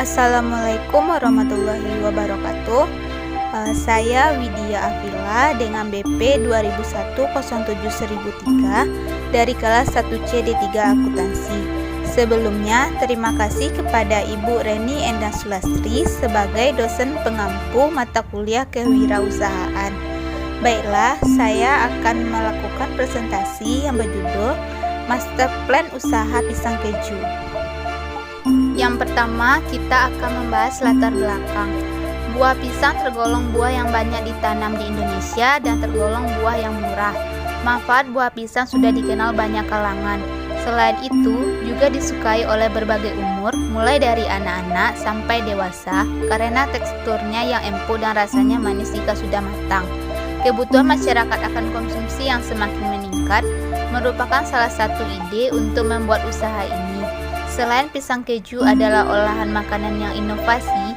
Assalamualaikum warahmatullahi wabarakatuh. Saya Widya Afila dengan BP 2001-07-1003 dari kelas 1C D3 Akuntansi. Sebelumnya, terima kasih kepada Ibu Reni Endah Sulastri sebagai dosen pengampu mata kuliah kewirausahaan. Baiklah, saya akan melakukan presentasi yang berjudul Master Plan Usaha Pisang Keju. Yang pertama, kita akan membahas latar belakang. Buah pisang tergolong buah yang banyak ditanam di Indonesia dan tergolong buah yang murah. Manfaat buah pisang sudah dikenal banyak kalangan. Selain itu, juga disukai oleh berbagai umur, mulai dari anak-anak sampai dewasa, karena teksturnya yang empuk dan rasanya manis jika sudah matang. Kebutuhan masyarakat akan konsumsi yang semakin meningkat merupakan salah satu ide untuk membuat usaha ini. Selain pisang keju adalah olahan makanan yang inovasi,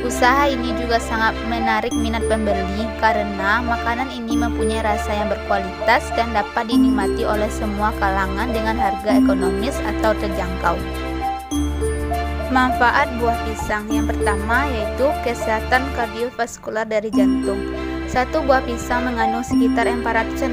usaha ini juga sangat menarik minat pembeli karena makanan ini mempunyai rasa yang berkualitas dan dapat dinikmati oleh semua kalangan dengan harga ekonomis atau terjangkau. Manfaat buah pisang yang pertama yaitu kesehatan kardiovaskular dari jantung. Satu buah pisang mengandung sekitar 467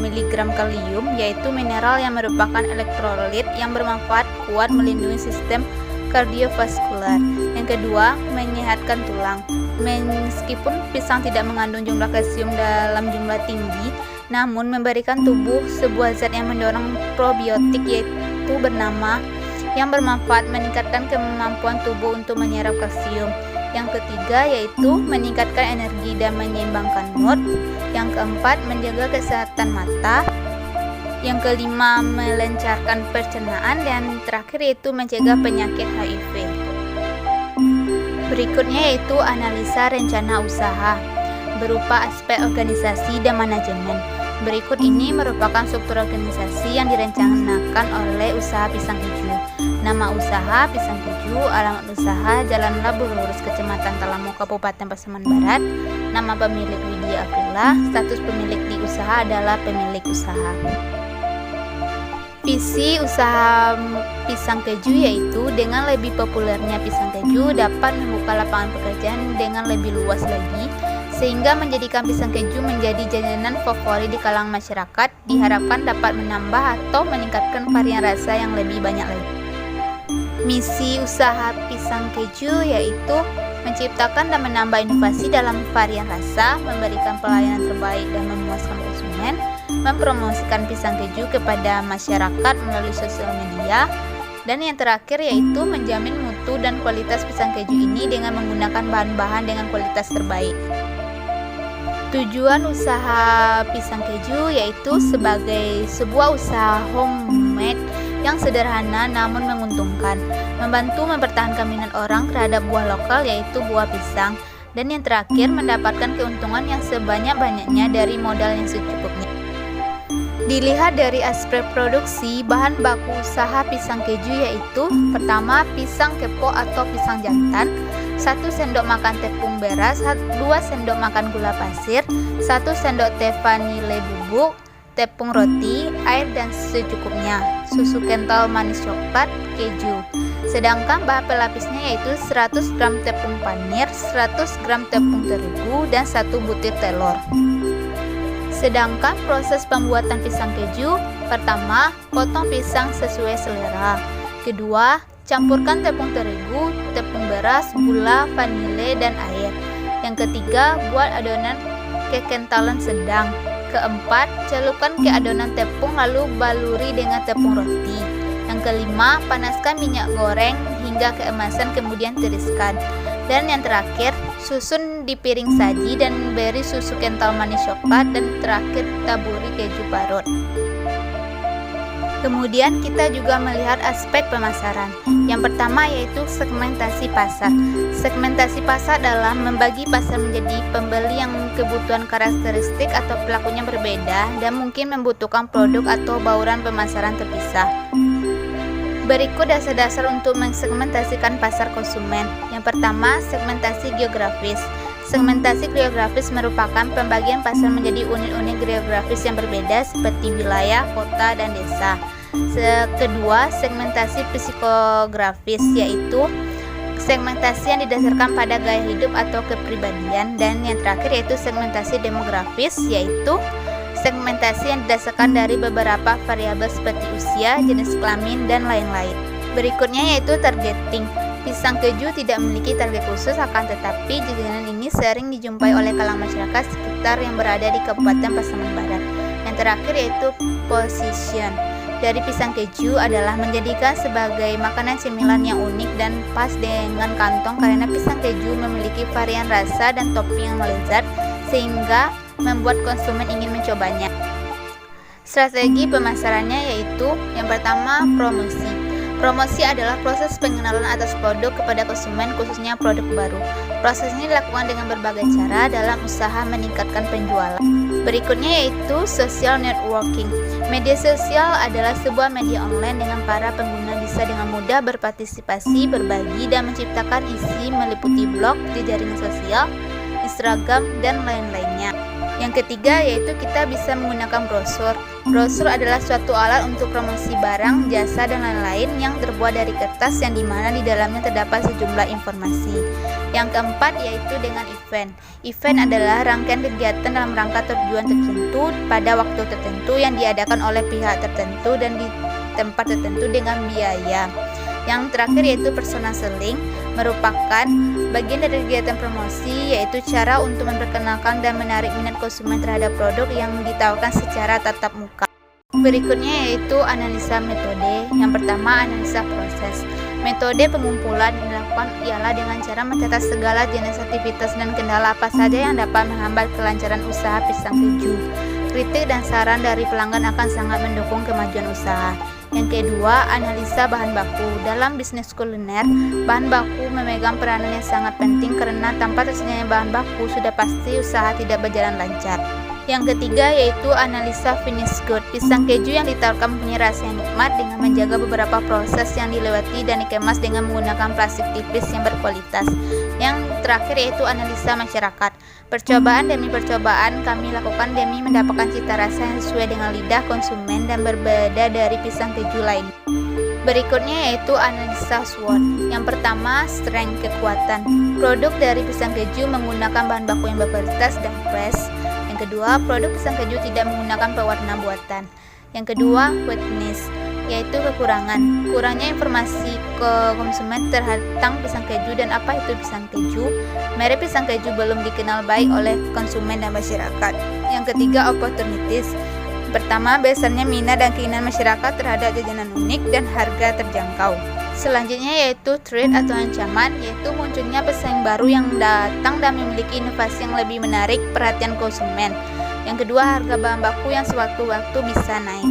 mg kalium, yaitu mineral yang merupakan elektrolit yang bermanfaat kuat melindungi sistem kardiovaskular. Yang kedua, menyehatkan tulang. Meskipun pisang tidak mengandung jumlah kalsium dalam jumlah tinggi, namun memberikan tubuh sebuah zat yang mendorong probiotik yaitu bernama yang bermanfaat meningkatkan kemampuan tubuh untuk menyerap kalsium. Yang ketiga yaitu meningkatkan energi dan menyeimbangkan mood. Yang keempat, menjaga kesehatan mata. Yang kelima, melancarkan pencernaan. Dan terakhir yaitu mencegah penyakit HIV. Berikutnya yaitu analisa rencana usaha berupa aspek organisasi dan manajemen. Berikut ini merupakan struktur organisasi yang direncanakan oleh usaha pisang keju. Nama usaha pisang keju, alamat usaha Jalan Labuh Lurus, Kecamatan Talamu, Kabupaten Pasaman Barat. Nama pemilik Widya Afila, status pemilik di usaha adalah pemilik usaha. Visi usaha pisang keju yaitu dengan lebih populernya pisang keju dapat membuka lapangan pekerjaan dengan lebih luas lagi, sehingga menjadikan pisang keju menjadi jajanan favorit di kalangan masyarakat. Diharapkan dapat menambah atau meningkatkan varian rasa yang lebih banyak lagi. Misi usaha pisang keju yaitu menciptakan dan menambah inovasi dalam varian rasa, memberikan pelayanan terbaik dan memuaskan konsumen, mempromosikan pisang keju kepada masyarakat melalui sosial media, dan yang terakhir yaitu menjamin mutu dan kualitas pisang keju ini dengan menggunakan bahan-bahan dengan kualitas terbaik. Tujuan usaha pisang keju yaitu sebagai sebuah usaha homemade yang sederhana namun menguntungkan, membantu mempertahankan minat orang terhadap buah lokal yaitu buah pisang, dan yang terakhir mendapatkan keuntungan yang sebanyak-banyaknya dari modal yang secukupnya. Dilihat dari aspek produksi, bahan baku usaha pisang keju yaitu pertama, pisang kepo atau pisang jantan, 1 sendok makan tepung beras, 2 sendok makan gula pasir, 1 sendok teh vanile bubuk, tepung roti, air dan secukupnya, susu kental manis coklat, keju. Sedangkan bahan pelapisnya yaitu 100 gram tepung panir, 100 gram tepung terigu, dan 1 butir telur. Sedangkan proses pembuatan pisang keju, pertama, potong pisang sesuai selera. Kedua, campurkan tepung terigu, tepung beras, gula, vanile, dan air. Yang ketiga, buat adonan kekentalan sedang. Keempat, celupkan ke adonan tepung lalu baluri dengan tepung roti. Yang kelima, panaskan minyak goreng hingga keemasan kemudian tiriskan. Dan yang terakhir, susun di piring saji dan beri susu kental manis coklat, dan terakhir taburi keju parut. Kemudian kita juga melihat aspek pemasaran. Yang pertama yaitu segmentasi pasar. Segmentasi pasar adalah membagi pasar menjadi pembeli yang kebutuhan karakteristik atau pelakunya berbeda dan mungkin membutuhkan produk atau bauran pemasaran terpisah. Berikut dasar-dasar untuk mensegmentasikan pasar konsumen. Yang pertama, segmentasi geografis. Segmentasi geografis merupakan pembagian pasar menjadi unit-unit geografis yang berbeda seperti wilayah, kota, dan desa. Kedua, segmentasi psikografis, yaitu segmentasi yang didasarkan pada gaya hidup atau kepribadian. Dan yang terakhir yaitu segmentasi demografis, yaitu segmentasi yang didasarkan dari beberapa variabel seperti usia, jenis kelamin, dan lain-lain. Berikutnya yaitu targeting. Pisang keju tidak memiliki target khusus, akan tetapi jajanan ini sering dijumpai oleh kalangan masyarakat sekitar yang berada di Kabupaten Pasaman Barat. Yang terakhir yaitu position. Dari pisang keju adalah menjadikan sebagai makanan cemilan yang unik dan pas dengan kantong karena pisang keju memiliki varian rasa dan topping yang melezat sehingga membuat konsumen ingin mencobanya. Strategi pemasarannya yaitu yang pertama, promosi. Promosi adalah proses pengenalan atas produk kepada konsumen, khususnya produk baru. Proses ini dilakukan dengan berbagai cara dalam usaha meningkatkan penjualan. Berikutnya yaitu social networking. Media sosial adalah sebuah media online dengan para pengguna bisa dengan mudah berpartisipasi, berbagi, dan menciptakan isi meliputi blog, jejaring sosial, Instagram, dan lain-lainnya. Yang ketiga yaitu kita bisa menggunakan brosur. Brosur adalah suatu alat untuk promosi barang, jasa, dan lain-lain yang terbuat dari kertas yang dimana di dalamnya terdapat sejumlah informasi. Yang keempat yaitu dengan event. Event adalah rangkaian kegiatan dalam rangka tujuan tertentu pada waktu tertentu yang diadakan oleh pihak tertentu dan di tempat tertentu dengan biaya. Yang terakhir yaitu personal selling, merupakan bagian dari kegiatan promosi, yaitu cara untuk memperkenalkan dan menarik minat konsumen terhadap produk yang ditawarkan secara tatap muka. Berikutnya yaitu analisa metode. Yang pertama, analisa proses. Metode pengumpulan yang dilakukan ialah dengan cara mencatat segala jenis aktivitas dan kendala apa saja yang dapat menghambat kelancaran usaha pisang keju. Kritik dan saran dari pelanggan akan sangat mendukung kemajuan usaha. Yang kedua, analisa bahan baku. Dalam bisnis kuliner, bahan baku memegang peranan yang sangat penting karena tanpa tersedianya bahan baku sudah pasti usaha tidak berjalan lancar. Yang ketiga yaitu analisa finish good. Pisang keju yang ditawarkan mempunyai rasa yang nikmat dengan menjaga beberapa proses yang dilewati dan dikemas dengan menggunakan plastik tipis yang berkualitas. Yang terakhir yaitu analisa masyarakat. Percobaan demi percobaan kami lakukan demi mendapatkan cita rasa yang sesuai dengan lidah konsumen dan berbeda dari pisang keju lain. Berikutnya yaitu analisa SWOT. Yang pertama, strength, kekuatan. Produk dari pisang keju menggunakan bahan baku yang berkualitas dan fresh. Yang kedua, produk pisang keju tidak menggunakan pewarna buatan. Yang kedua, weakness, yaitu kekurangan. Kurangnya informasi ke konsumen tentang pisang keju dan apa itu pisang keju. Merek pisang keju belum dikenal baik oleh konsumen dan masyarakat. Yang ketiga, opportunities. Pertama, besarnya minat dan keinginan masyarakat terhadap jajanan unik dan harga terjangkau. Selanjutnya yaitu threat atau ancaman, yaitu munculnya pesaing baru yang datang dan memiliki inovasi yang lebih menarik perhatian konsumen. Yang kedua, harga bahan baku yang sewaktu-waktu bisa naik.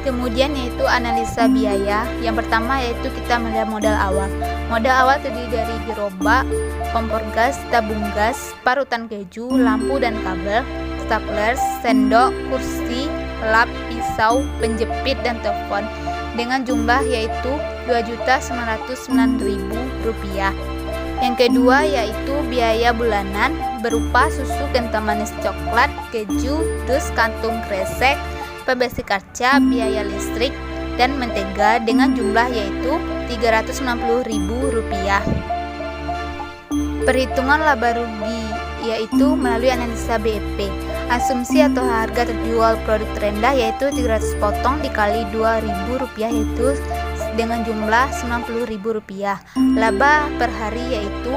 Kemudian yaitu analisa biaya. Yang pertama yaitu kita melihat modal awal. Modal awal terdiri dari gerobak, kompor gas, tabung gas, parutan keju, lampu dan kabel, stapler, sendok, kursi, lap, pisau, penjepit, dan telepon dengan jumlah yaitu Rp2.909.000. Yang kedua yaitu biaya bulanan berupa susu, kental manis coklat, keju, dus, kantung kresek, pembersih kaca, biaya listrik, dan mentega dengan jumlah yaitu Rp390.000. Perhitungan laba rugi yaitu melalui analisa BEP. Asumsi atau harga terjual produk terendah yaitu 300 potong dikali Rp2.000 yaitu dengan jumlah Rp90.000. Laba per hari yaitu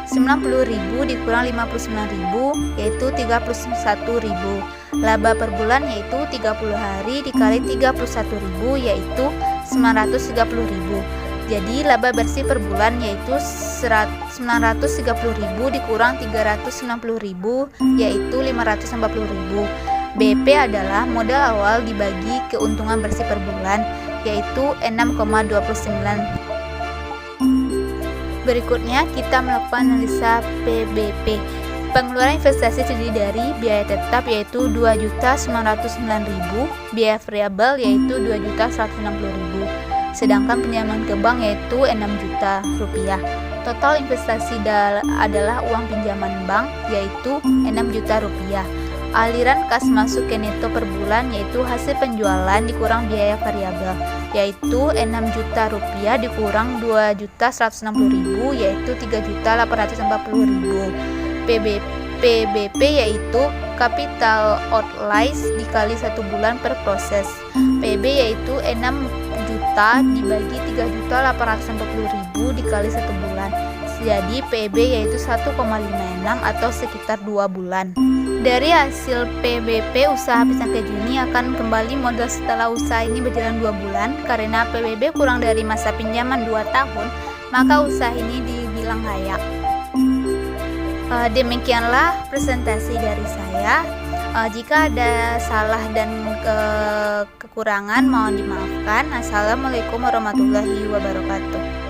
90.000 dikurang 59.000 yaitu 31.000. Laba per bulan yaitu 30 hari dikali 31.000 yaitu 930.000. Jadi laba bersih per bulan yaitu 930.000 dikurang 390.000 yaitu 540.000. BP adalah modal awal dibagi keuntungan bersih per bulan yaitu 6,29. Berikutnya kita melakukan analisa PBP. Pengeluaran investasi terdiri dari biaya tetap yaitu Rp2.909.000, biaya variabel yaitu Rp2.160.000. Sedangkan pinjaman ke bank yaitu Rp6 juta. Total investasi adalah uang pinjaman bank yaitu Rp6 juta. aliran kas masuk ke neto per bulan yaitu hasil penjualan dikurang biaya variabel yaitu 6 juta rupiah dikurang 2.160.000 yaitu 3.840.000. PBP yaitu capital outlays dikali 1 bulan per proses. PB yaitu 6 juta dibagi 3.840.000 dikali 1 bulan. Jadi PB yaitu 1,56 atau sekitar 2 bulan. Dari hasil PBP usaha pisang keju ini akan kembali modal setelah usaha ini berjalan 2 bulan. Karena PBB kurang dari masa pinjaman 2 tahun, maka usaha ini dibilang layak. Demikianlah presentasi dari saya. Jika ada salah dan kekurangan mohon dimaafkan. Assalamualaikum warahmatullahi wabarakatuh.